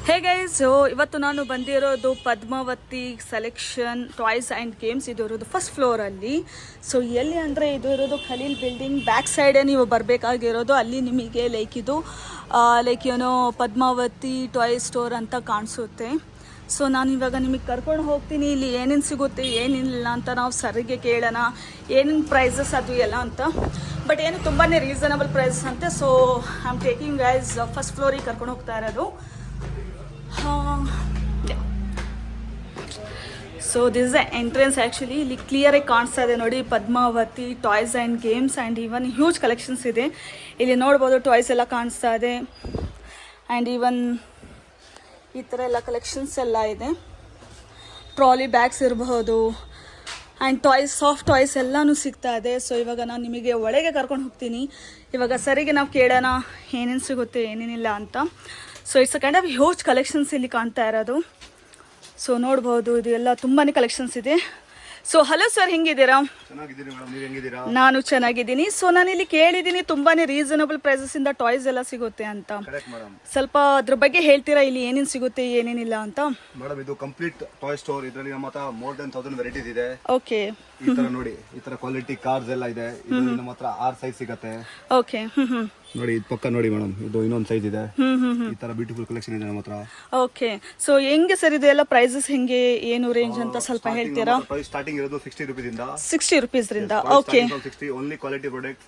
Hey guys, ಇವತ್ತು ನಾನು ಬಂದಿರೋದು Padmavati selection toys and games. ಇದು ಇರೋದು ಫಸ್ಟ್ ಫ್ಲೋರಲ್ಲಿ. ಸೊ ಎಲ್ಲಿ ಅಂದರೆ ಇದು ಇರೋದು ಖಲೀಲ್ ಬಿಲ್ಡಿಂಗ್ ಬ್ಯಾಕ್ ಸೈಡೇ ನೀವು ಬರಬೇಕಾಗಿರೋದು. ಅಲ್ಲಿ ನಿಮಗೆ ಲೈಕ್ ಏನೋ ಪದ್ಮಾವತಿ ಟಾಯ್ ಸ್ಟೋರ್ ಅಂತ ಕಾಣಿಸುತ್ತೆ. ಸೊ ನಾನು ಇವಾಗ ನಿಮಗೆ ಕರ್ಕೊಂಡು ಹೋಗ್ತೀನಿ. ಇಲ್ಲಿ ಏನೇನು ಸಿಗುತ್ತೆ ಏನಿಲ್ಲ ಅಂತ ನಾವು ಸರಿಗೆ ಕೇಳೋಣ, ಏನೇನು ಪ್ರೈಸಸ್ ಅದು ಎಲ್ಲ ಅಂತ. ಬಟ್ ಏನು ತುಂಬಾ ರೀಸನಬಲ್ ಪ್ರೈಸಸ್ ಅಂತೆ. So I am taking guys first ಫ್ಲೋರಿಗೆ ಕರ್ಕೊಂಡು ಹೋಗ್ತಾ ಇರೋದು. So this the entrance. Actually ಇಲ್ಲಿ ಕ್ಲಿಯರಾಗಿ ಕಾಣಿಸ್ತಾ ಇದೆ ನೋಡಿ, Padmavati toys and games and even huge collections ಇದೆ. ಇಲ್ಲಿ ನೋಡ್ಬೋದು ಟಾಯ್ಸ್ ಎಲ್ಲ ಕಾಣಿಸ್ತಾ ಇದೆ. ಆ್ಯಂಡ್ ಈವನ್ ಈ ಥರ ಎಲ್ಲ ಕಲೆಕ್ಷನ್ಸ್ ಎಲ್ಲ ಇದೆ. ಟ್ರಾಲಿ ಬ್ಯಾಗ್ಸ್ ಇರಬಹುದು ಆ್ಯಂಡ್ ಟಾಯ್ಸ್, ಸಾಫ್ಟ್ ಟಾಯ್ಸ್ ಎಲ್ಲನೂ ಸಿಗ್ತಾ ಇದೆ. ಸೊ ಇವಾಗ ನಾನು ನಿಮಗೆ ಒಳಗೆ ಕರ್ಕೊಂಡು ಹೋಗ್ತೀನಿ. ಇವಾಗ ಸರಿಗೆ ನಾವು ಕೇಳೋಣ ಏನೇನು ಸಿಗುತ್ತೆ ಏನೇನಿಲ್ಲ ಅಂತ. So it's a kind of huge collections ಇಲ್ಲಿ ಕಾಣ್ತಾ ಇರೋದು. ಸೊ ನೋಡ್ಬೋದು ಇದು ಎಲ್ಲ ತುಂಬಾ ಕಲೆಕ್ಷನ್ಸ್ ಇದೆ. ಸೊ ಹಲೋ ಸರ್, ಹೆಂಗಿದ್ದೀರಾ? ನಾನು ಚೆನ್ನಾಗಿದ್ದೀನಿ. ಸೊ ನಾನು ಇಲ್ಲಿ ಕೇಳಿದ್ದೀನಿ ತುಂಬಾ ರೀಸನಬಲ್ ಪ್ರೈಸಸ್ ಇಂದ ಟಾಯ್ಸ್ ಎಲ್ಲ ಸಿಗುತ್ತೆ ಅಂತ. ಸ್ವಲ್ಪ ಅದ್ರ ಬಗ್ಗೆ ಹೇಳ್ತೀರಾ, ಇಲ್ಲಿ ಏನೇನು ಸಿಗುತ್ತೆ ಏನೇನಿಲ್ಲ ಅಂತ? ಮೇಡಮ್ ಇದು ಕಂಪ್ಲೀಟ್ ಟಾಯ್ ಸ್ಟೋರ್. ಇದರಲ್ಲಿ ನಮ್ಮ ಹತ್ರ ಮೋರ್ ದನ್ 1000 ವೆರೈಟೀಸ್ ಇದೆ. ಓಕೆ. ಈ ತರ ನೋಡಿ, ಈ ತರ ಕ್ವಾಲಿಟಿ ಕಾರ್ಸ್ ಎಲ್ಲ ಇದೆ. ಇದು ನಮ್ಮ ಹತ್ರ 6 ಸೈಜ್ ಸಿಗುತ್ತೆ. ಓಕೆ. ನೋಡಿ ಇದು ಪಕ್ಕ ನೋಡಿ ಮೇಡಮ್, ಇದು ಇನ್ನೊಂದು ಸೈಜ್ ಇದೆ. ಈ ತರ ಬ್ಯೂಟಿಫುಲ್ ಕಲೆಕ್ಷನ್ ಇದೆ ನಮ್ಮ ಹತ್ರ. ಓಕೆ. ಸೊ ಹೆಂಗೆ ಸರ್ ಇದು ಎಲ್ಲ ಪ್ರೈಸಸ್ ಹೆಂಗೆ, ಏನು ರೇಂಜ್ ಅಂತ ಸ್ವಲ್ಪ ಹೇಳ್ತೀರಾ? ಪ್ರೈಸ್ ಸ್ಟಾರ್ಟಿಂಗ್ ಇರೋದು 60 ರೂಪೀಸ್ ಇಂದ. 60 ರೂಪೀಸ್ ರಿಂದ. Okay. 60 only quality product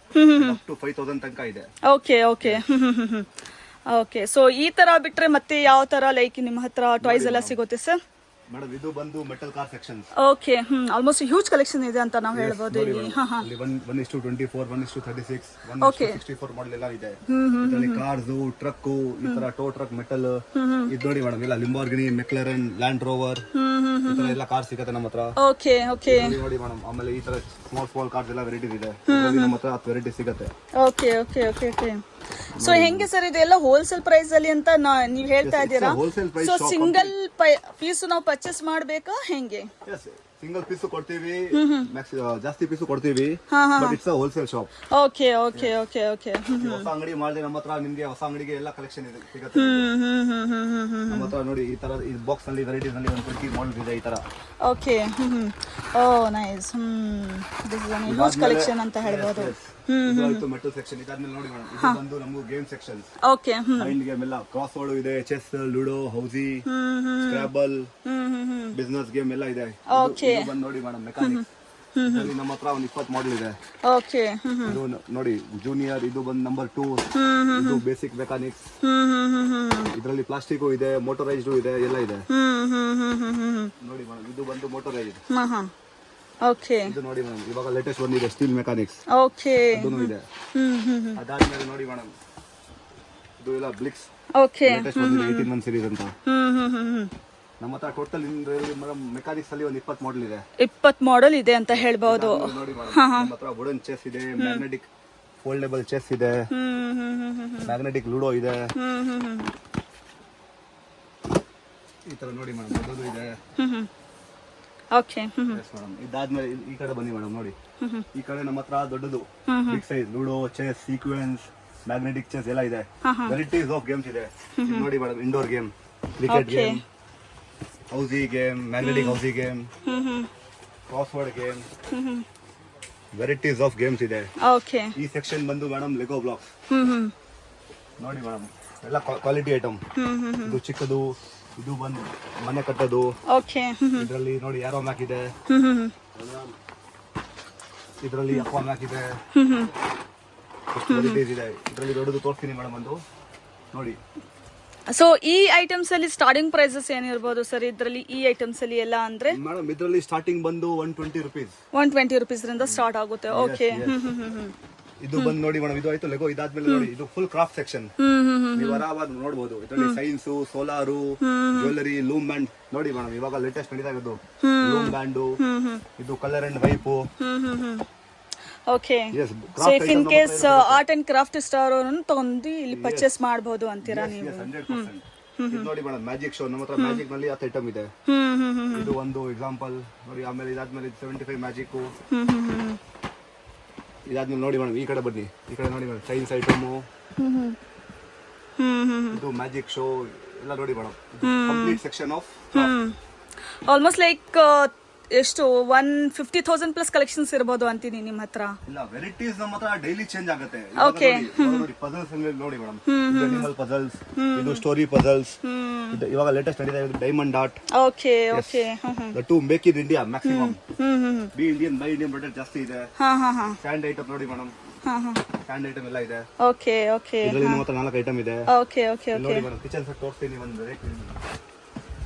up to 5000 ತನಕ ಇದೆ. ಓಕೆ ಓಕೆ. ಓಕೆ. ಸೊ ಈ ತರ ಬಿಟ್ರೆ ಮತ್ತೆ ಯಾವ ತರ ಲೈಕ್ ನಿಮ್ಮ ಹತ್ರ ಟಾಯ್ಸ್ ಎಲ್ಲ ಸಿಗುತ್ತೆ ಸರ್? ಮೇಡಮ್ ಇದು ಬಂದು metal car section. Okay. Almost huge collection ಇದೆ ಅಂತ ನಾವು ಹೇಳ್ಬೋದು ಇಲ್ಲಿ. 1:24, 1:36, 1:64 ಮಾಡೆಲ್ ಎಲ್ಲ ಇದೆ. ಇದರಲ್ಲಿ ಕಾರ್ಸ್, ಟ್ರಕ್, ಈ ತರ ಟೋ ಟ್ರಕ್, ಮೆಟಲ್. ಇದು ನೋಡಿ ಮೇಡಮ್, ಎಲ್ಲ ಲಿಂಬಾರ್ಗಿನಿ, ಮೆಕ್ಲರನ್, ಲ್ಯಾಂಡ್ ರೋವರ್, ಈ ತರ ಎಲ್ಲ ಕಾರ್ ಸಿಗುತ್ತೆ ನಮ್ಮ ಹತ್ರ. Okay okay. ನೋಡಿ ಮೇಡಮ್, ಆಮೇಲೆ ಈ ತರ ಸ್ಮಾಲ್ ಕಾರ್ಸ್ ಎಲ್ಲ ವೆರೈಟೀಸ್ ಇದೆ. ನಮ್ಮ ಹತ್ರ 10 ವೆರೈಟಿ ಸಿಗುತ್ತೆ. ಓಕೆ ಓಕೆ ಓಕೆ ಓಕೆ. ಸೊ ಹೆಂಗೆ ಸರ್ ಇದೆಲ್ಲ ಹೋಲ್ಸೇಲ್ ಪ್ರೈಸ್ ಅಲ್ಲಿ ಅಂತ ನೀವು ಹೇಳ್ತಾ ಇದ್ದೀರಾ? ಸೊ ಸಿಂಗಲ್ ಪೀಸ್ ನಾವು ಪರ್ಚೇಸ್ ಮಾಡ್ಬೇಕಾ ಹೆಂಗೆ? ಸಿಂಗಲ್ ಪೀಸ್ ಕೊಡ್ತೀವಿ, ಜಾಸ್ತಿ ಪೀಸ್ ಕೊಡ್ತೀವಿ. But it's a wholesale shop. Okay ಓಕೆ ಓಕೆ ಓಕೆ. ಹೊಸ ಅಂಗಡಿ ಮಾಡಿದ್ರೆ ನಮ್ಮ ಹತ್ರ ನಿಮ್ಗೆ ಹೊಸ ಅಂಗಡಿಗೆ ಎಲ್ಲ ಕಲೆಕ್ಷನ್ ಇದೆ ಸಿಗುತ್ತೆ. ನಮ್ಮ ಹತ್ರ ನೋಡಿ ಈ ತರ ಈ ಬಾಕ್ಸ್ ನಲ್ಲಿ ವೆರೈಟೀಸ್ ನಲ್ಲಿ ಒಂದು 20 ಮಾಡೆಲ್ಸ್ ಇದೆ ಈ ತರ. Okay. Oh nice. This is an huge collection ಅಂತ ಹೇಳ್ಬೋದು. ಇದು ಮೆಟಲ್ ಸೆಕ್ಷನ್. ಇದಾದ್ಮೇಲೆ ನೋಡಿ ಮೇಡಮ್, ಇದು ಬಂದು ನಮಗೂ game section. Okay. Mind game ಎಲ್ಲ, ಕ್ರಾಸ್ ವರ್ಡ್ ಇದೆ, ಚೆಸ್, ಲೂಡೋ, ಹೌಸಿ, ಸ್ಕ್ರಾಬಲ್, ಬಿಸಿನೆಸ್ ಗೇಮ್ ಎಲ್ಲ ಇದೆ. ಓಕೆ. ಬಂದು ನೋಡಿ ಮೇಡಮ್, ಮೆಕ್ಯಾನಿಕ್ಸ್ ನಮ್ಮ ಹತ್ರ ಒಂದು 20 ಮಾಡೆಲ್ ಇದೆ. ಓಕೆ. ಇದು ನೋಡಿ ಜೂನಿಯರ್, ಇದು ಬಂದು ನಂಬರ್ 2. ಇದು ಬೇಸಿಕ್ ಮೆಕ್ಯಾನಿಕ್ಸ್. ಇದರಲ್ಲಿ ಪ್ಲಾಸ್ಟಿಕ್ ಇದೆ, ಮೋಟರೈಸ್ಡ್ ಇದೆ, ಎಲ್ಲ ಇದೆ. ನೋಡಿ ಮೇಡಮ್, ಇದು ಬಂದು ಮೋಟರೈಸ್ಡ್. ಓಕೆ. ಇದು ನೋಡಿ ಮೇಡಮ್, ಇವಾಗ ಲೇಟೆಸ್ಟ್ ಬಂದಿದೆ ಸ್ಟೀಲ್ ಮೆಕ್ಯಾನಿಕ್ಸ್. ಓಕೆ. ಇದೂ ಇದೆ. ಅದಾದ್ಮೇಲೆ ನೋಡಿ ಮೇಡಮ್, ಇದು ಎಲ್ಲ ಬ್ಲಿಕ್ಸ್. ಓಕೆ. ಲೇಟೆಸ್ಟ್ ಬಂದಿದೆ 18 ಮಂತ್ ಸೀರೀಸ್ ಅಂತ. ನಮ್ಮ ಹತ್ರ ಟೋಟಲ್ ಮೇಡಮ್ ಮೆಕ್ಯಾನಿಕ್ಸ್ ಅಲ್ಲಿ ಒಂದು 20 ಮಾಡೆಲ್ ಇದೆ. 20 ಮಾಡೆಲ್ ಇದೆ ಅಂತ ಹೇಳ್ಬಹುದು. ನೋಡಿ ಮೇಡಮ್, ನಮ್ಮ ಹತ್ರ ವುಡನ್ ಚೆಸ್ ಇದೆ, ಮ್ಯಾಗ್ನೆಟಿಕ್ ಫೋಲ್ಡಬಲ್ ಚೆಸ್ ಇದೆ, ಮ್ಯಾಗ್ನೆಟಿಕ್ ಲೂಡೋ ಇದೆ. ಈ ತರ ನೋಡಿ ಮೇಡಮ್, ದೊಡ್ಡದು ಇದೆ. ಓಕೆ. ಮೇಡಮ್ ಇದಾದ್ಮೇಲೆ ಈ ಕಡೆ ಬನ್ನಿ ಮೇಡಮ್, ನೋಡಿ ಈ ಕಡೆ ನಮ್ಮ ಹತ್ರ ದೊಡ್ಡದು big size ludo, chess, sequence, magnetic chess ಎಲ್ಲ ಇದೆ. ವೆರೈಟೀಸ್ ಆಫ್ ಗೇಮ್ಸ್ ಇದೆ. ನೋಡಿ madam, indoor game, cricket game, housie game, magnetic housie game, crossword game, varieties of games ಇದೆ. ಓಕೆ. ಈ ಸೆಕ್ಷನ್ ಬಂದು ಮೇಡಮ್ ಲೆಗೋ ಬ್ಲಾಕ್ಸ್. ನೋಡಿ madam, ಎಲ್ಲ quality item. ಇದು ಚಿಕ್ಕದು, ಇದು ಬಂದು ಮನೆ ಕಟ್ಟೋದು. ಓಕೆ. ಇದರಲ್ಲಿ ನೋಡಿ ಯಾರೋ ಮ್ಯಾಕ್ ಇದೆ, ಇದರಲ್ಲಿ ಅಪ್ಪ ಮ್ಯಾಕ್ ಇದೆ. ವೆರೈಟೀಸ್ ಇದೆ. ಇದರಲ್ಲಿ ದೊಡ್ಡದು ತೋರಿಸ್ತೀನಿ ಮೇಡಮ್, ಒಂದು ನೋಡಿ. ಸೊ ಈ ಐಟಮ್ಸ್ ಅಲ್ಲಿ ಸ್ಟಾರ್ಟಿಂಗ್ ಪ್ರೈಸಸ್ ಏನಿರ್ಬೋದು ಸರ್ ಇದರಲ್ಲಿ? ಈ ಐಟಮ್ಸ್ ಅಲ್ಲಿ ಎಲ್ಲ ಅಂದ್ರೆ ಮೇಡಮ್ ಇದರಲ್ಲಿ ಸ್ಟಾರ್ಟಿಂಗ್ ಬಂದು 120 ರೂಪೀಸ್. 120 ರೂಪೀಸ್ ರಿಂದ ಸ್ಟಾರ್ಟ್ ಆಗುತ್ತೆ. ಓಕೆ. ಇದು ಬಂದು ನೋಡಿ ಮೇಡಮ್, ಇದು ಆಯ್ತು ಲೆಗೋ. ಇದಾದ್ಮೇಲೆ ನೋಡಿ, ಇದು ಫುಲ್ ಕ್ರಾಫ್ಟ್ ಸೆಕ್ಷನ್. ನೀವು ಆರಾಮಾಗಿ ನೋಡಬಹುದು. ಇದರಲ್ಲಿ science, solar, jewellery, loom band. ನೋಡಿ ಮೇಡಮ್, ಇವಾಗ ಲೇಟೆಸ್ಟ್ ನಡೀತಾ ಇರೋದು ಲೂಮ್ ಬ್ಯಾಂಡು. ಇದು colour and vibe. Okay. So if in case art and craft star ಅವರನ್ನು ತಗೊಂಡು ಇಲ್ಲಿ ಪರ್ಚೇಸ್ ಮಾಡಬಹುದು ಅಂತೀರಾ ನೀವು? 100%. ಇದು ನೋಡಿ ಮೇಡಮ್, ಮ್ಯಾಜಿಕ್ ಶೋ. ನಮ್ಮ ಹತ್ರ ಮ್ಯಾಜಿಕ್ ನಲ್ಲಿ 10 ಐಟಮ್ ಇದೆ. ಇದು ಒಂದು ಎಕ್ಸಾಂಪಲ್ ನೋಡಿ. ಆಮೇಲೆ ಇದಾದ್ಮೇಲೆ 75 ಮ್ಯಾಜಿಕ್. ಇದಾದ್ಮೇಲೆ ನೋಡಿ ಮೇಡಮ್, ಈ ಕಡೆ ಬನ್ನಿ, ಈ ಕಡೆ ನೋಡಿ ಮೇಡಮ್, ಸೈನ್ಸ್ ಐಟಮು. ಇದು ಮ್ಯಾಜಿಕ್ ಶೋ, ಎಲ್ಲ ನೋಡಿ madam complete section of almost like ಎಷ್ಟು 150,000 ಪ್ಲಸ್ ಕಲೆಕ್ಷನ್ಸ್ ಇರ್ಬೋದು ಅಂತೀನಿ ನಿಮ್ಮ ಹತ್ರ. ಇಲ್ಲ ವೆರೈಟೀಸ್ ನಮ್ಮ ಹತ್ರ ಡೈಲಿ ಚೇಂಜ್ ಆಗುತ್ತೆ. Okay. ನೋಡಿ ಪಜಲ್ಸ್ ನೋಡಿ ಮೇಡಮ್, ಅನಿಮಲ್ ಪಜಲ್ಸ್, ಇದು ಸ್ಟೋರಿ ಪಜಲ್ಸ್, ಇವಾಗ ಲೇಟೆಸ್ಟ್ ನಡೀತಾ ಇದೆ diamond dot. Okay okay the to make in India maximum. Be Indian buy Indian product ಜಾಸ್ತಿ ಇದೆ. ಸ್ಟ್ಯಾಂಡ್ ಐಟಮ್ ನೋಡಿ ಮೇಡಮ್, ಸ್ಟ್ಯಾಂಡ್ ಐಟಮ್ ಎಲ್ಲ ಇದೆ. ಓಕೆ ಓಕೆ ಇದರಲ್ಲಿ ನಮ್ಮ ಹತ್ರ 4 ಐಟಮ್ ಇದೆ. ಓಕೆ ಓಕೆ ಓಕೆ ನೋಡಿ ಮೇಡಮ್ ಕಿಚನ್ ಸೆಟ್ ತೋರಿಸ್ತೀನಿ ಒಂದು ವೆರೈಟಿ.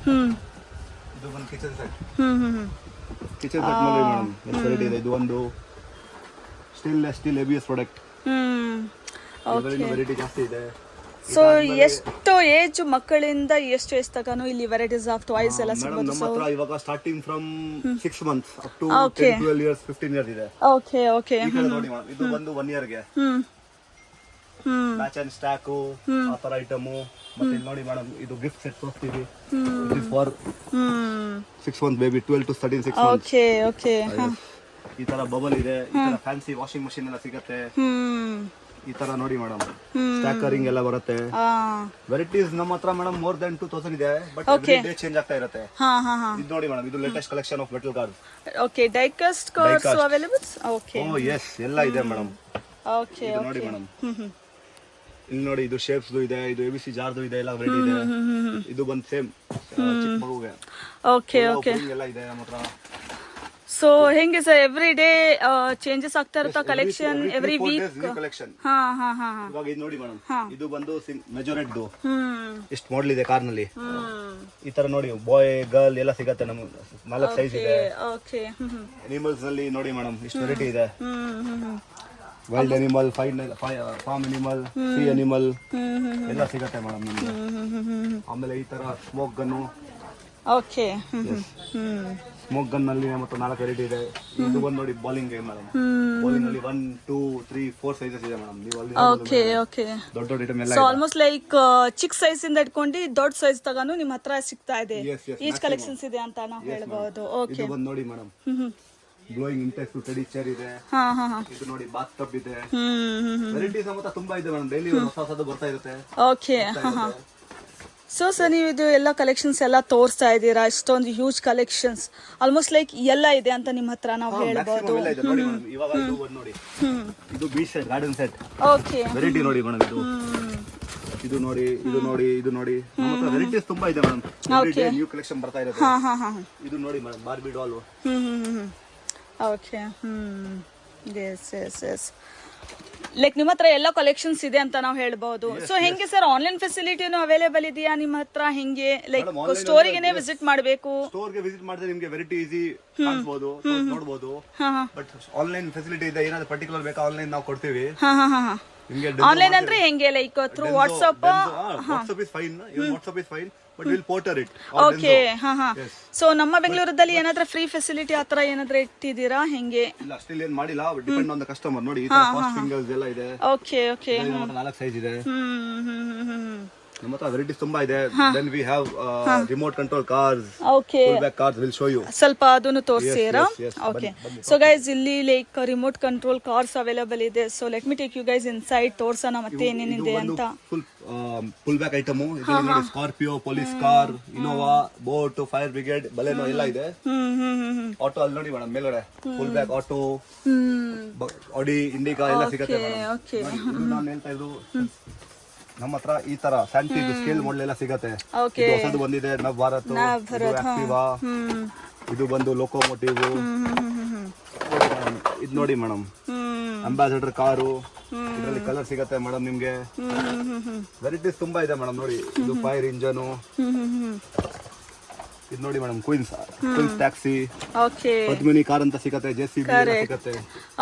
ಇದು ಒಂದು ಕಿಚನ್ ಸೆಟ್. ಕಿಚನ್ ಸೆಟ್ ನೋಡಿ ಮೇಡಮ್ ಎಷ್ಟು ವೆರೈಟಿ ಇದೆ. ಇದು ಒಂದು ಸ್ಟೀಲ್ ಎಬಿಎಸ್ ಪ್ರಾಡಕ್ಟ್. ಇದರಲ್ಲಿ ವೆರೈಟಿ ಜಾಸ್ತಿ ಇದೆ. ಸೊ ಎಷ್ಟು ಏಜ್ ಮಕ್ಕಳಿಂದ ಎಷ್ಟು ಏಜ್ ತನಕನೂ ಇಲ್ಲಿ ವೆರೈಟೀಸ್ ಆಫ್ ಟಾಯ್ಸ್ ಎಲ್ಲ ಮೇಡಮ್ ಸಿಗ್ಬೋದು. ನಮ್ಮ ಹತ್ರ ಇವಾಗ starting from 6 months up to 10, 12 years, 15 years ಇದೆ. ಓಕೆ ಓಕೆ ಈ ಕಡೆ ನೋಡಿ ಮೇಡಮ್, ಇದು ಬಂದು 1 year ಗೆ ಮ್ಯಾಚ್ ಅಂಡ್ ಸ್ಟಾಕ್ ಆ ತರ ಐಟಮ್. ಮತ್ತೆ ಇಲ್ಲಿ ನೋಡಿ ಮೇಡಮ್, ಇದು ಗಿಫ್ಟ್ ಸೆಟ್ ತೋರಿಸ್ತೀವಿ. It is for 6 months baby, 12 to 13 6 months. Okay okay ಈ ತರ ಬಬಲ್ ಇದೆ. ಈ ತರ ಫ್ಯಾನ್ಸಿ ವಾಷಿಂಗ್ ಮಷಿನ್ ಎಲ್ಲ ಸಿಗುತ್ತೆ. ಈ ತರ ನೋಡಿ ಮೇಡಮ್, ಸ್ಟ್ಯಾಕರಿಂಗ್ ಎಲ್ಲ ಬರುತ್ತೆ. ವೆರೈಟೀಸ್ ನಮ್ಮ ಹತ್ರ ಮೇಡಮ್ ಮೋರ್ ದನ್ 2000 ಇದೆ. ಬಟ್ ಎವ್ರಿ ಡೇ ಚೇಂಜ್ ಆಗ್ತಾ ಇರುತ್ತೆ. ಇದು ನೋಡಿ ಮೇಡಮ್, ಇದು latest collection of metal cards. Okay diecast cards available. Okay oh yes, ಎಲ್ಲ ಇದೆ ಮೇಡಮ್. ಓಕೆ ನೋಡಿ ಮೇಡಮ್, ಇಲ್ಲಿ ನೋಡಿ ಇದು ಶೇಪ್ಸ್ ಇದೆ, ಇದು ಎಬಿಸಿ ಜಾರ್ದು ಇದೆ, ಎಲ್ಲ ವೆರೈಟಿ ಇದೆ. ಇದು ಬಂದು ಸೇಮ್ ಚಿಕ್ಕ ಮಗುಗೆ. ಓಕೆ ಓಕೆ ಎಲ್ಲ ಇದೆ ನಮ್ಮ ಹತ್ರ. ಸೊ ಹೆಂಗೆ ಸರ್ ಎವ್ರಿ ಡೇ ಚೇಂಜಸ್ ಆಗ್ತಾ ಇರುತ್ತಾ ಕಲೆಕ್ಷನ್ ಎವ್ರಿ ವೀಕ್? ಕಲೆಕ್ಷನ್. ಹಾ ಹಾ ಹಾ ಇವಾಗ ಇದು ನೋಡಿ ಮೇಡಮ್, ಇದು ಬಂದು ಮೆಜೋರೆಟ್ ಎಷ್ಟು ಮಾಡೆಲ್ ಇದೆ ಕಾರ್ ನಲ್ಲಿ. ಈ ತರ ನೋಡಿ ಬಾಯ್ ಗರ್ಲ್ ಎಲ್ಲ ಸಿಗತ್ತೆ. ನಮ್ಗೆ 4 ಸೈಜ್ ಇದೆ. ಓಕೆ ಅನಿಮಲ್ಸ್ ನಲ್ಲಿ ನೋಡಿ ಮೇಡಮ್ ಇಷ್ಟು ವೆರೈಟಿ ಇದೆ. Wild animal, farm animal, sea animal ಎಲ್ಲ ಸಿಗತ್ತೆ ಮೇಡಮ್ ನಮ್ಗೆ. ಆಮೇಲೆ ಈ ತರ smoke gun. Okay smoke gun ನಲ್ಲಿ ನಮ್ಮ ಹತ್ರ 4 ವೆರೈಟಿ ಇದೆ. ಇದು ಬಂದು ನೋಡಿ ಬಾಲಿಂಗ್ ಗೇಮ್ ಮೇಡಮ್. ಬಾಲಿಂಗ್ ನಲ್ಲಿ 1, 2, 3, 4 ಸೈಜಸ್ ಇದೆ ಮೇಡಮ್. ನೀವು ಅಲ್ಲಿ ಓಕೆ ಓಕೆ ದೊಡ್ಡ ದೊಡ್ಡ ಐಟಮ್ ಎಲ್ಲ ಸೊ ಆಲ್ಮೋಸ್ಟ್ ಲೈಕ್ ಚಿಕ್ಕ ಸೈಜ್ ಇಂದ ಇಟ್ಕೊಂಡು ದೊಡ್ಡ ಸೈಜ್ ತಗಾನು ನಿಮ್ಮ ಹತ್ರ ಸಿಗ್ತಾ ಇದೆ. ಈಚ್ ಕಲೆಕ್ಷನ್ಸ್ ಇದೆ ಅಂತ ನಾವು ಹೇಳ್ಬಹುದು. ಓಕೆ ಇದು ಬಂದು ನೋಡಿ ಮೇಡಮ್, ಬ್ಲೋಯಿಂಗ್ ಇಂಟೆಕ್ಸ್ ಟೆಡಿ ಚೇರ್ ಇದೆ. ಇದು ನೋಡಿ ಬಾತ್ ಟಬ್ ಇದೆ. ವೆರೈಟೀಸ್ ನಮ್ಮ ಹತ್ರ ತುಂಬಾ ಇದೆ ಮೇಡಮ್. ಡೈಲಿ ಹೊಸದು ಬರ್ತಾ ಇರುತ್ತೆ. ಓಕೆ ಸೊ ಸರ್ ನೀವು ಇದು ಎಲ್ಲ ಕಲೆಕ್ಷನ್ಸ್ ಎಲ್ಲ ತೋರಿಸ್ತಾ ಇದ್ದೀರಾ, ಇಷ್ಟೊಂದು ಹ್ಯೂಜ್ ಕಲೆಕ್ಷನ್ಸ್ ಆಲ್ಮೋಸ್ಟ್ ಲೈಕ್ ಎಲ್ಲ ಇದೆ ಅಂತ ನಿಮ್ಮ ಹತ್ರ ನಾವು ಹೇಳ್ಬೋದು. ಇವಾಗ ಇದು ಬಂದು ನೋಡಿ, ಇದು beach set, garden set. Okay variety ನೋಡಿ ಮೇಡಮ್. ಇದು ನೋಡಿ, ಇದು ನೋಡಿ, ಇದು ನೋಡಿ, ನಮ್ಮ ಹತ್ರ ವೆರೈಟೀಸ್ ತುಂಬಾ ಇದೆ ಮೇಡಮ್. ನ್ಯೂ ಕಲೆಕ್ಷನ್ ಬರ್ತಾ ಇರುತ್ತೆ. ಇದು ನೋಡಿ madam, Barbie doll. Okay yes yes yes like ನಿಮ್ಮ ಹತ್ರ ಎಲ್ಲ ಕಲೆಕ್ಷನ್ಸ್ ಇದೆ ಅಂತ ನಾವು ಹೇಳ್ಬಹುದು. ಸೊ ಹೆಂಗೆ ಸರ್ ಆನ್ಲೈನ್ ಫೆಸಿಲಿಟಿನೂ ಅವೈಲೇಬಲ್ ಇದೆಯಾ ನಿಮ್ಮ ಹತ್ರ? ಹೆಂಗೆ ಲೈಕ್ ಸ್ಟೋರಿಗೆನೇ ವಿಸಿಟ್ ಮಾಡಬೇಕು? ಸ್ಟೋರ್ಗೆ ವಿಸಿಟ್ ಮಾಡಿದ್ರೆ ನಿಮಗೆ ವೆರೈಟಿ ಈಸಿ ಕಾಣಿಸಬಹುದು, ನೋಡಬಹುದು. ಬಟ್ ಆನ್ಲೈನ್ ಫೆಸಿಲಿಟಿ ಇದೆ. ಏನಾದ್ರು ಪರ್ಟಿಕ್ಯುಲರ್ ಬೇಕಾ ಆನ್ಲೈನ್ ನಾವು ಕೊಡ್ತೀವಿ. ನಿಮಗೆ ಆನ್ಲೈನ್ ಅಂದ್ರೆ ಹೆಂಗೆ like through WhatsApp? WhatsApp is fine, even WhatsApp is fine, but will Porter it. Okay so ನಮ್ಮ ಬೆಂಗಳೂರಲ್ಲಿ ಏನಾದ್ರೂ ಫ್ರೀ ಫೆಸಿಲಿಟಿ ಆತರ ಏನಾದ್ರೂ ಇಟ್ಟಿದ್ದೀರಾ ಹೆಂಗೆ? ಇಲ್ಲ ಸ್ಟಿಲ್ ಏನ್ ಮಾಡಿಲ್ಲ, ಡಿಪೆಂಡ್ ಆನ್ ದ ಕಸ್ಟಮರ್. ನೋಡಿ ಈ ತರ ಫಾಸ್ಟ್ ಫಿಂಗರ್ಸ್ ಎಲ್ಲ ಇದೆ. ಓಕೆ ಓಕೆ 4 ಸೈಜ್ ಇದೆ. ನಮ್ಮ ಹತ್ರ ವೆರೈಟೀಸ್ ತುಂಬಾ ಇದೆ. Then we have remote control cars. Okay pull back cars will show you. ಸ್ವಲ್ಪ ಅದನ್ನು ತೋರಿಸ್ತೀರಾ? ಓಕೆ ಸೊ ಗೈಸ್ ಇಲ್ಲಿ like remote control cars available ಇದೆ. So let me take you guys inside ತೋರ್ಸೋಣ ಮತ್ತೆ ಏನೇನಿದೆ ಅಂತ. Pull back item. ಇದರಲ್ಲಿ ನೋಡಿ Scorpio, police car, Innova, boat, fire brigade, Baleno ಎಲ್ಲ ಇದೆ. ಆಟೋ ಅಲ್ಲಿ ನೋಡಿ ಮೇಡಮ್ ಮೇಲ್ಗಡೆ pull back auto, Audi, Indica ಎಲ್ಲ ಸಿಗುತ್ತೆ ಮೇಡಮ್. ನಾನು ಹೇಳ್ತಾ ಇದ್ರು ನಮ್ಮ ಹತ್ರ ಈ ತರ ಸ್ಯಾಂಟಿಫಿಕ್ ಸ್ಕೇಲ್ ಮಾಡೆಲ್ ಎಲ್ಲ ಸಿಗತ್ತೆ. ಇದು ಹೊಸದು ಬಂದಿದೆ, ನವ್ ಭಾರತ್, ಆಕ್ಟಿವಾ, ಇದು ಬಂದು ಲೋಕೋಮೋಟಿವ್. ಇದು ನೋಡಿ ಮೇಡಮ್ ಅಂಬಾಸಡರ್ ಕಾರು. ಇದರಲ್ಲಿ ಕಲರ್ ಸಿಗತ್ತೆ ಮೇಡಮ್ ನಿಮ್ಗೆ. ವೆರೈಟೀಸ್ ತುಂಬಾ ಇದೆ ಮೇಡಮ್. ನೋಡಿ ಇದು ಫೈರ್ ಇಂಜನು. ಇದು ನೋಡಿ madam queens taxi. Okay Padmini car ಅಂತ ಸಿಗತ್ತೆ, ಜೆಸಿಬಿ ಸಿಗತ್ತೆ.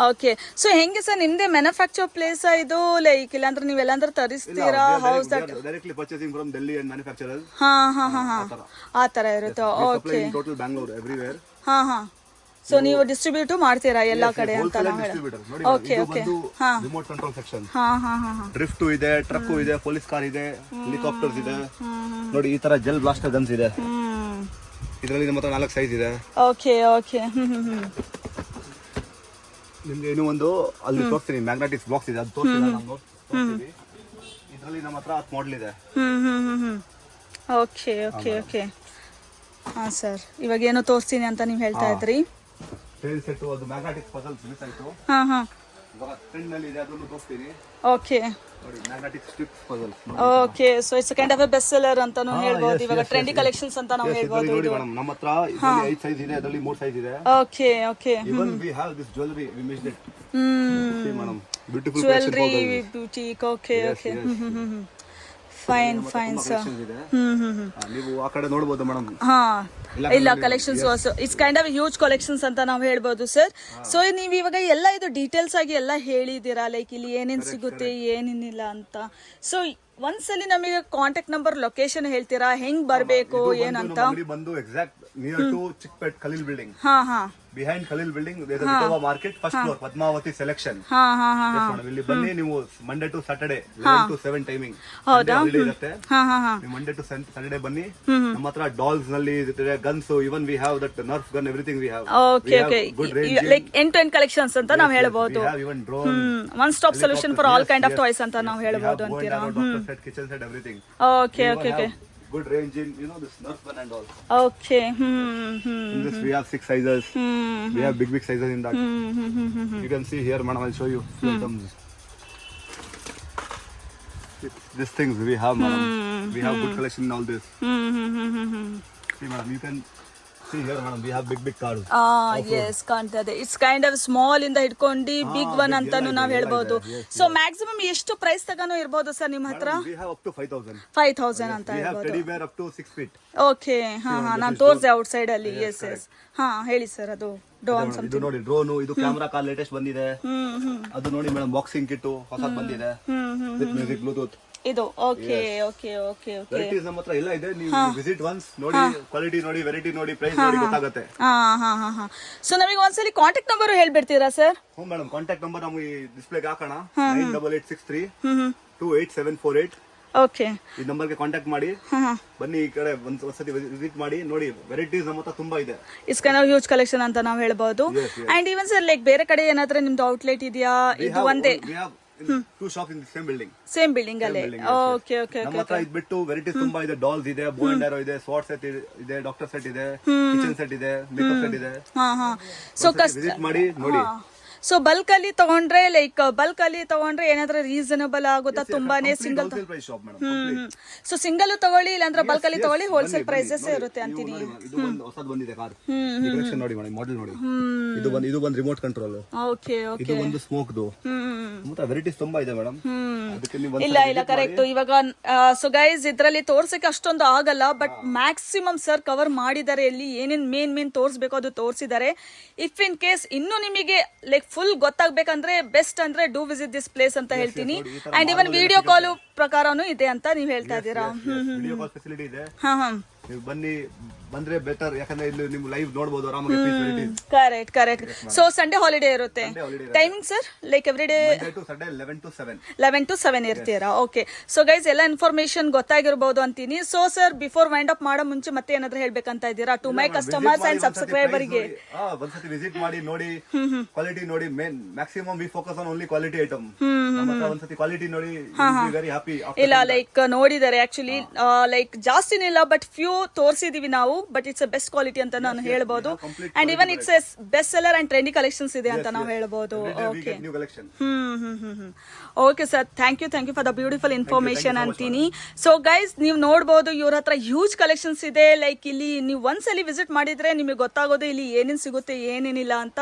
ಓಕೆ ಸೊ ಹೆಂಗೆ ಸರ್ ನಿಮ್ದೇ ಮ್ಯಾನುಫ್ಯಾಕ್ಚರ್ ಪ್ಲೇಸ್ ಇದು ಲೈಕ್ ಇಲ್ಲಾಂದ್ರೆ ನೀವು ಎಲ್ಲಾಂದ್ರೆ ತರಿಸ್ತೀರಾ? How's that directly purchasing from Delhi and manufacturers. ಆ ತರ ಇರುತ್ತೆ. Okay total Bangalore everywhere. So ನೀವು ಡಿಸ್ಟ್ರಿಬ್ಯೂಟ್ ಮಾಡ್ತೀರಾ ಎಲ್ಲಾ ಕಡೆ ಅಂತ ನಾವು ಹೇಳಿ. Okay okay remote control section. Drift ಇದೆ, ಟ್ರಕ್ ಇದೆ, ಪೊಲೀಸ್ ಕಾರ್ ಇದೆ, ಹೆಲಿಕಾಪ್ಟರ್ಸ್ ಇದೆ. ನೋಡಿ ಈ ತರ ಜೆಲ್ ಬ್ಲಾಸ್ಟರ್ ಗನ್ಸ್ ಇದೆ. ಇದರಲ್ಲಿ ನಮ್ಮ ಹತ್ರ 4 ಸೈಜ್ ಇದೆ. ಓಕೆ ಓಕೆ ನಿಮ್ಗೆ ಇನ್ನೂ ಒಂದು ಅಲ್ಲಿ ತೋರಿಸ್ತೀನಿ, ಮ್ಯಾಗ್ನೆಟಿಕ್ ಬಾಕ್ಸ್ ಇದೆ, ಅದು ತೋರಿಸ್ತೀನಿ. ಇದರಲ್ಲಿ ನಮ್ಮ ಹತ್ರ 10 ಮಾಡೆಲ್ ಇದೆ. ಓಕೆ ಓಕೆ ಓಕೆ ಹಾಂ ಸರ್ ಇವಾಗ ಏನೋ ತೋರಿಸ್ತೀನಿ ಅಂತ ನೀವು ಹೇಳ್ತಾ ಇದ್ರಿ. ಟೇಲ್ ಸೆಟ್ ಅದು ಮ್ಯಾಗ್ನೆಟಿಕ್ ಪಜಲ್ ಮಿಸ್ ಆಯ್ತು. ಹಾಂ ಹಾಂ ಇವಾಗ ಟ್ರೆಂಡ್ ನಲ್ಲಿ ಇದೆ, ಅದನ್ನು ತೋರಿಸ್ತೀನಿ ಓಕೆ ನೋಡಿ. Magnetic strip puzzle. Okay so it's kind of a best seller ಅಂತಾನು ಹೇಳ್ಬೋದು. ಇವಾಗ ಟ್ರೆಂಡಿ ಕಲೆಕ್ಷನ್ಸ್ ಅಂತ ನಾವು ಹೇಳ್ಬೋದು. ನೋಡಿ ಮೇಡಮ್, ನಮ್ಮ ಹತ್ರ ಇದರಲ್ಲಿ 5 ಸೈಜ್ ಇದೆ, ಅದರಲ್ಲಿ 3 ಸೈಜ್ ಇದೆ. Okay okay Even we have this jewelry, we missed it. See madam, beautiful jewellery collection. Boutique okay Yes, okay yes. Fine fine sir. ಇದೆ. ನೀವು ಆ ಕಡೆ ನೋಡಬಹುದು ಮೇಡಮ್. ಹಾ ಇಲ್ಲ collections it's kind of huge collections ಅಂತ ನಾವು ಹೇಳ್ಬೋದು ಸರ್. ಸೊ ನೀವು ಇವಾಗ ಎಲ್ಲ ಇದು ಡೀಟೇಲ್ಸ್ ಆಗಿ ಎಲ್ಲ ಹೇಳಿದ್ದೀರಾ, ಲೈಕ್ ಇಲ್ಲಿ ಏನೇನು ಸಿಗುತ್ತೆ ಏನೇನಿಲ್ಲ ಅಂತ. ಸೊ ಒಂದ್ಸಲಿ ನಮಗೆ ಕಾಂಟ್ಯಾಕ್ಟ್ ನಂಬರ್ ಲೊಕೇಶನ್ ಹೇಳ್ತೀರಾ, ಹೆಂಗ್ ಬರ್ಬೇಕು ಏನಂತ? ಬಂದು exact near to Chickpet Khaleel building. ಹಾ ಹಾ ಬಿಹೈಂಡ್ ಖಲೀಲ್ ಬಿಲ್ಡಿಂಗ್ ವಿಟೋವಾ market, first floor, Padmavati selection. ಹಾ ಹಾ ಹಾ ಇಲ್ಲಿ ಬನ್ನಿ. ನೀವು Monday to Saturday 11 to 7 timing ಇರುತ್ತೆ. ಹಾ ಹಾ ಹಾ ನೀವು ಮಂಡೇ ಟು ಸ್ಯಾಟರ್ಡೆ ಬನ್ನಿ. ನಮ್ಮ ಹತ್ರ ಡಾಲ್ಸ್ ನಲ್ಲಿ guns, even we have that Nerf gun, everything we have. Okay okay like end to end collections ಅಂತ ನಾವು ಹೇಳ್ಬೋದು. Even drone, one stop solution for all kind of toys ಅಂತ ನಾವು ಹೇಳ್ಬೋದು ಅಂತೀರಾ? set, kitchen set, everything. ಓಕೆ ಓಕೆ ಓಕೆ Good range in, you know, this Nerf gun and all. Okay In this we have 6 sizes. We have big sizes in that. You can see here, madam, I'll show you few items. These things we have, madam. We have good collection in all this. See, madam, you can see here, madam, we have big cars. Yes ಕಾಣ್ತಾ ಇದೆ. It's kind of small ಇಂದ ಹಿಡ್ಕೊಂಡು big one ಅಂತಾನು ನಾವು ಹೇಳ್ಬೋದು. So maximum ಎಷ್ಟು price ತಗಾನು ಇರ್ಬೋದು sir ನಿಮ್ಮ ಹತ್ರ? We have up to 5,000. 5,000 ಅಂತ We have ಹೇಳ್ಬೋದು. teddy bear up to 6 feet. Okay ಹಾ ಹಾ ನಾನು ತೋರಿಸಿದೆ ಔಟ್ ಸೈಡ್ ಅಲ್ಲಿ. ಎಸ್ ಎಸ್ ಹಾ ಹೇಳಿ ಸರ್. ಅದು ಡ್ರೋನ್ ಇದು ನೋಡಿ, ಡ್ರೋನ್. ಇದು ಕ್ಯಾಮ್ರಾ ಕಾರ್ ಲೇಟೆಸ್ಟ್ ಬಂದಿದೆ. ಅದು ನೋಡಿ ಮೇಡಮ್, ಬಾಕ್ಸಿಂಗ್ ಕಿಟ್ ಹೊಸದು ಬಂದಿದೆ ವಿತ್ ಮ್ಯೂಸಿಕ್, ಬ್ಲೂಟೂತ್. ಇದು ಓಕೆ ಓಕೆ ಓಕೆ ಓಕೆ ವೆರೈಟೀಸ್ ನಮ್ಮ ಹತ್ರ ಎಲ್ಲ ಇದೆ. ನೀವು ವಿಸಿಟ್ ಒನ್ಸ್ ನೋಡಿ, ಕ್ವಾಲಿಟಿ ನೋಡಿ, ವೆರೈಟಿ ನೋಡಿ, ಪ್ರೈಸ್ ನೋಡಿ ಗೊತ್ತಾಗುತ್ತೆ. ಹಾ ಹಾ ಹಾ ಹಾ ಸೊ ನಮಗೆ ಒಂದ್ಸಲಿ ಕಾಂಟ್ಯಾಕ್ಟ್ ನಂಬರ್ ಹೇಳ್ಬಿಡ್ತೀರಾ ಸರ್? ಹ್ಞೂ ಮೇಡಮ್, ಕಾಂಟ್ಯಾಕ್ಟ್ ನಂಬರ್ ನಮಗೆ ಡಿಸ್ಪ್ಲೇಗೆ ಹಾಕೋಣ. 9883 28748. ಓಕೆ ಈ ನಂಬರ್ಗೆ ಕಾಂಟ್ಯಾಕ್ಟ್ ಮಾಡಿ ಬನ್ನಿ. ಈ ಕಡೆ ಒಂದ್ಸತಿ ವಿಸಿಟ್ ಮಾಡಿ ನೋಡಿ. ವೆರೈಟೀಸ್ ನಮ್ಮ ಹತ್ರ ತುಂಬಾ ಇದೆ. It's kind of huge collection ಅಂತ ನಾವು ಹೇಳ್ಬೋದು. ಅಂಡ್ ಈವನ್ ಸರ್ ಲೈಕ್ ಬೇರೆ ಕಡೆ ಏನಾದ್ರೂ ನಿಮ್ದು ಔಟ್ಲೆಟ್ ಇದೆಯಾ? ಇದು ಒಂದೇ two shop in same building. Same building ಅಲ್ಲಿ. ಓಕೆ ಓಕೆ ನಮ್ಮ ಹತ್ರ ಇದು ಬಿಟ್ಟು ವೆರೈಟೀಸ್ ತುಂಬಾ ಇದೆ. ಡಾಲ್ಸ್ ಇದೆ, ಬೋ ಅಂಡ್ ಆರೋ ಇದೆ, ಸ್ವಾಟ್ ಸೆಟ್ ಇದೆ, ಡಾಕ್ಟರ್ ಸೆಟ್ ಇದೆ, ಕಿಚನ್ ಸೆಟ್ ಇದೆ, ಮೇಕಪ್ ಸೆಟ್ ಇದೆ. ಹಾ ಹಾ ಸೊ ವಿಸಿಟ್ ಮಾಡಿ ನೋಡಿ. ಸೊ ಬಲ್ಕ್ ಅಲ್ಲಿ ತಗೊಂಡ್ರೆ ಏನಾದ್ರೂ ರೀಸನಬಲ್ ಆಗುತ್ತಾ? ತುಂಬಾನೇ ಸಿಂಗಲ್. ಸೊ ಸಿಂಗಲ್ ತಗೊಳ್ಳಿ, ಇಲ್ಲಾಂದ್ರೆ ಬಲ್ಕ್ ಅಲ್ಲಿ ತಗೊಳ್ಳಿ, ಹೋಲ್ಸೇಲ್ ಪ್ರೈಸಸ್ ಇರುತ್ತೆ ಅಂತೀನಿ. ಇದು ಒಂದು ಹೊಸದು ಬಂದಿದೆ ಕಾರ್. ಕಲೆಕ್ಷನ್ ನೋಡಿ ಮೇಡಮ್, ಮಾಡೆಲ್ ನೋಡಿ. ಇದು ಒಂದು ರಿಮೋಟ್ ಕಂಟ್ರೋಲ್. ಓಕೆ ಓಕೆ ಇದು ಒಂದು ಸ್ಮೋಕ್ದು. ಮತ್ತೆ ವೆರೈಟೀಸ್ ತುಂಬಾ ಇದೆ ಮೇಡಮ್. ಅದಕ್ಕೆ ನೀವು ಇಲ್ಲ ಕರೆಕ್ಟ್. ಇವಾಗ ಸೊ ಗೈಸ್ ಇದ್ರಲ್ಲಿ ತೋರ್ಸಕ್ಕೆ ಅಷ್ಟೊಂದು ಆಗಲ್ಲ, ಬಟ್ ಮ್ಯಾಕ್ಸಿಮಮ್ ಸರ್ ಕವರ್ ಮಾಡಿದ್ದಾರೆ. ಇಲ್ಲಿ ಏನೇನ್ ಮೇನ್ ತೋರಿಸ್ಬೇಕು ಅದು ತೋರಿಸಿದ್ದಾರೆ. ಇಫ್ ಇನ್ ಕೇಸ್ ಇನ್ನು ನಿಮಗೆ ಲೈಕ್ ಫುಲ್ ಗೊತ್ತಾಗ್ಬೇಕಂದ್ರೆ ಬೆಸ್ಟ್ ಅಂದ್ರೆ ಡೂ ವಿಸಿಟ್ ದಿಸ್ ಪ್ಲೇಸ್ ಅಂತ ಹೇಳ್ತೀನಿ. ಅಂಡ್ ಇವನ್ ವಿಡಿಯೋ ಕಾಲ್ ಪ್ರಕಾರನೂ ಇದೆ ಅಂತ ನೀವು ಹೇಳ್ತಾ ಇದ್ದೀರಾ? ವಿಡಿಯೋ ಕಾಲ್ ಫೆಸಿಲಿಟಿ ಇದೆ. ಹಾ ಹಾ ನೀವು ಬನ್ನಿ, ಬಂದ್ರೆ ಬೆಟರ್. ಯಾಕಂದ್ರೆ ಇಲ್ಲಿ ನೀವು ಲೈವ್ ನೋಡಬಹುದು ಆರಾಮಾಗಿ. ಕರೆಕ್ಟ್. ಸೊ ಸಂಡೇ ಹಾಲಿಡೇ ಇರುತ್ತೆ. Timing sir like every day 11 to 7 ಇರ್ತೀರಾ? ಓಕೆ. ಸೊ ಗೈಸ್ ಎಲ್ಲ ಇನ್ಫಾರ್ಮೇಶನ್ ಗೊತ್ತಾಗಿರ್ಬೋದು ಅಂತೀನಿ. So sir before wind up ಮಾಡೋ ಮುಂಚೆ ಮತ್ತೆ ಏನಾದ್ರು ಹೇಳ್ಬೇಕಂತ ಇದ್ದೀರಾ ಟು ಮೈ ಕಸ್ಟಮರ್ಸ್ ಅಂಡ್ ಸಬ್ಸ್ಕ್ರೈಬರ್ಗೆ? ಒಂದ್ಸತಿ ವಿಸಿಟ್ ಮಾಡಿ ನೋಡಿ, ಕ್ವಾಲಿಟಿ ನೋಡಿ. Maximum V focus on only quality item. ಒಂದ್ಸತಿ ಕ್ವಾಲಿಟಿ ನೋಡಿ, ವೆರಿ ಹ್ಯಾಪಿ. ಇಲ್ಲ ಲೈಕ್ ನೋಡಿದ್ದಾರೆ ಆಕ್ಚುಲಿ, ಲೈಕ್ ಜಾಸ್ತಿನಿಲ್ಲ ಬಟ್ ಫ್ಯೂ ತೋರಿಸಿದೀವಿ ನಾವು, ಬಟ್ ಇಟ್ಸ್ ಬೆಸ್ಟ್ ಕ್ವಾಲಿಟಿ ಅಂತ ನಾನು ಹೇಳ್ಬೋದು. And even it's a best seller and trendy collections ಇದೆ ಅಂತ ನಾವು ಹೇಳ್ಬೋದು. Okay okay sir, thank you for the beautiful information ಅಂತೀನಿ. ಸೊ ಗೈಸ್ ನೀವು ನೋಡ್ಬೋದು ಇವ್ರ ಹತ್ರ ಹ್ಯೂಜ್ ಕಲೆಕ್ಷನ್ಸ್ ಇದೆ. ಲೈಕ್ ಇಲ್ಲಿ ನೀವು ಒಂದ್ಸಲಿ ವಿಸಿಟ್ ಮಾಡಿದ್ರೆ ನಿಮಗೆ ಗೊತ್ತಾಗೋದು ಇಲ್ಲಿ ಏನೇನು ಸಿಗುತ್ತೆ ಏನೇನಿಲ್ಲ ಅಂತ.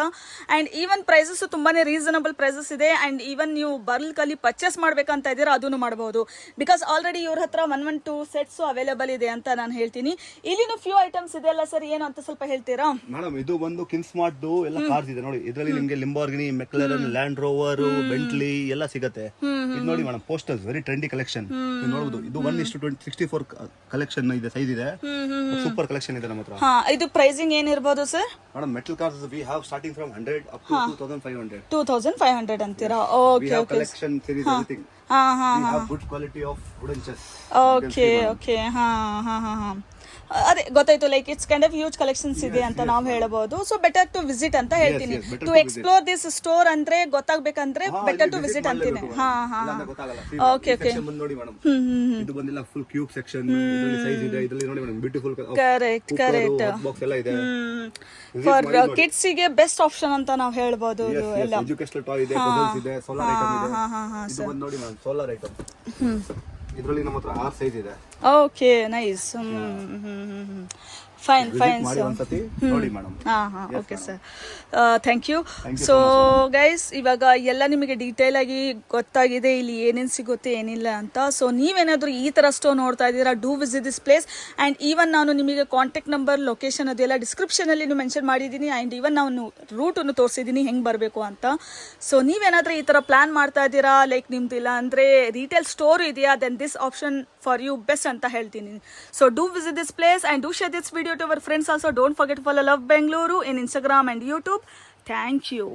ಅಂಡ್ ಈವನ್ ಪ್ರೈಸಸ್ ತುಂಬಾನೇ ರೀಸನಬಲ್ ಪ್ರೈಸಸ್ ಇದೆ. ಅಂಡ್ ಈವನ್ ನೀವು ಬಲ್ಕ್ ಅಲ್ಲಿ ಪರ್ಚೇಸ್ ಮಾಡ್ಬೇಕಂತ ಇದ್ದೀರಾ ಅದನ್ನು ಮಾಡಬಹುದು. ಬಿಕಾಸ್ ಆಲ್ರೆಡಿ ಇವ್ರ ಹತ್ರ 112 ಸೆಟ್ಸ್ ಅವೈಲೇಬಲ್ ಇದೆ ಅಂತ ನಾನು ಹೇಳ್ತೀನಿ. ಇಲ್ಲಿನೂ ಫ್ಯೂ ಐಟಮ್ಸ್ ಇದೆ ಅಲ್ಲ ಸರ್, ಏನು ಅಂತ ಸ್ವಲ್ಪ ಹೇಳ್ತೀರಾ? ಮೇಡಮ್ ಇದು ಒಂದು ಕಿನ್ಸ್ಮಾರ್ಟ್ ಎಲ್ಲ ಕಾರ್ಸ್ ಇದೆ ನೋಡಿ. ಇದರಲ್ಲಿ ನಿಮ್ಗೆ ಲಿಂಬಾರ್ಗಿನಿ, ಮೆಕ್ಲರನ್, ಲ್ಯಾಂಡ್ ರೋವರ್, ಬೆಂಟ್ಲಿ ಎಲ್ಲ ಸಿಗುತ್ತೆ. ಇದು ನೋಡಿ madam, posters very trendy collection. ನೋಡಬಹುದು. ಇದು 1:64 ಕಲೆಕ್ಷನ್ ಇದೆ, ಸೈಜ್ ಇದೆ. ಸೂಪರ್ ಕಲೆಕ್ಷನ್ ಇದೆ ನಮ್ಮ ಹತ್ರ. ಇದು ಪ್ರೈಸಿಂಗ್ ಏನಿರಬಹುದು ಸರ್? Madam metal cars we have starting from 100 up to 2500 ಅಂತೀರಾ? Okay okay. Collection series everything. ಹಾ ಹಾ we have good quality of wooden chess. ಓಕೆ ಓಕೆ. ಹಾ ಹಾ ಹಾ ಹಾ ಅದೇ ಗೊತ್ತಾಯ್ತು, like it's kind of huge collections ಇದೆ ಅಂತ ನಾವು ಹೇಳಬಹುದು. ಸೊ ಬೆಟರ್ ಟು ವಿಸಿಟ್ ಅಂತ ಹೇಳ್ತೀನಿ. yes, better to to explore this store ಅಂದ್ರೆ ಗೊತ್ತಾಗ್ಬೇಕಂದ್ರೆ ಬೆಟರ್ ಟು ವಿಸಿಟ್ ಅಂತೀನಿ. ಹಾ ಹಾ ಓಕೆ ಓಕೆ ನೋಡಿ ಮೇಡಮ್, ಇದು ಬಂದಿಲ್ಲ ಫುಲ್ ಕ್ಯೂಬ್ ಸೆಕ್ಷನ್, ಇದರಲ್ಲಿ ಸೈಜ್ ಇದೆ, ಇದರಲ್ಲಿ ನೋಡಿ madam beautiful correct correct box ಎಲ್ಲ ಇದೆ. ಫಾರ್ ಕಿಡ್ಸ್ ಗೆ ಬೆಸ್ಟ್ ಆಪ್ಷನ್ ಅಂತ ನಾವು ಹೇಳ್ಬೋದು. ಇದು ಎಲ್ಲ ಎಜುಕೇಶನಲ್ ಟಾಯ್ ಇದೆ, ಪಜಲ್ಸ್ ಇದೆ, ಸೋಲಾರ್ ಐಟಮ್ ಇದೆ. ಇದು ಬಂದು ನೋಡಿ ಮೇಡಮ್ ಸೋಲಾರ್ ಐಟಮ್, ಇದರಲ್ಲಿ ನಮ್ಮ ಹತ್ರ 6 ಸೈಜ್ ಇದೆ. Okay nice. ಫೈನ್ ಫೈನ್ ಮಾಡಿ ಒಂದ್ಸತಿ ನೋಡಿ madam. Okay sir, thank you. So guys, ಇವಾಗ ಎಲ್ಲ ನಿಮಗೆ ಡೀಟೇಲ್ ಆಗಿ ಗೊತ್ತಾಗಿದೆ ಇಲ್ಲಿ ಏನೇನು ಸಿಗುತ್ತೆ ಏನಿಲ್ಲ ಅಂತ. ಸೊ ನೀವೇನಾದರೂ ಈ ಥರ ಸ್ಟೋರ್ ನೋಡ್ತಾ ಇದ್ದೀರಾ, do visit this place. And even ನಾನು ನಿಮಗೆ ಕಾಂಟ್ಯಾಕ್ಟ್ ನಂಬರ್, ಲೊಕೇಶನ್ ಅದೆಲ್ಲ ಡಿಸ್ಕ್ರಿಪ್ಷನಲ್ಲಿ ಮೆನ್ಷನ್ ಮಾಡಿದ್ದೀನಿ. ಆ್ಯಂಡ್ ಈವನ್ ನಾನು ರೂಟನ್ನು ತೋರಿಸಿದ್ದೀನಿ ಹೆಂಗೆ ಬರಬೇಕು ಅಂತ. ಸೊ ನೀವೇನಾದರೂ ಈ ಥರ ಪ್ಲ್ಯಾನ್ ಮಾಡ್ತಾ ಇದ್ದೀರಾ, ಲೈಕ್ ನಿಮ್ದಿಲ್ಲ ಅಂದರೆ ರಿಟೇಲ್ ಸ್ಟೋರ್ ಇದೆಯಾ, then this option for you best ಅಂತ ಹೇಳ್ತೀನಿ. So do visit this place and do share this video to our friends also. Don't forget to follow Love Bengaluru in Instagram and YouTube. Thank you.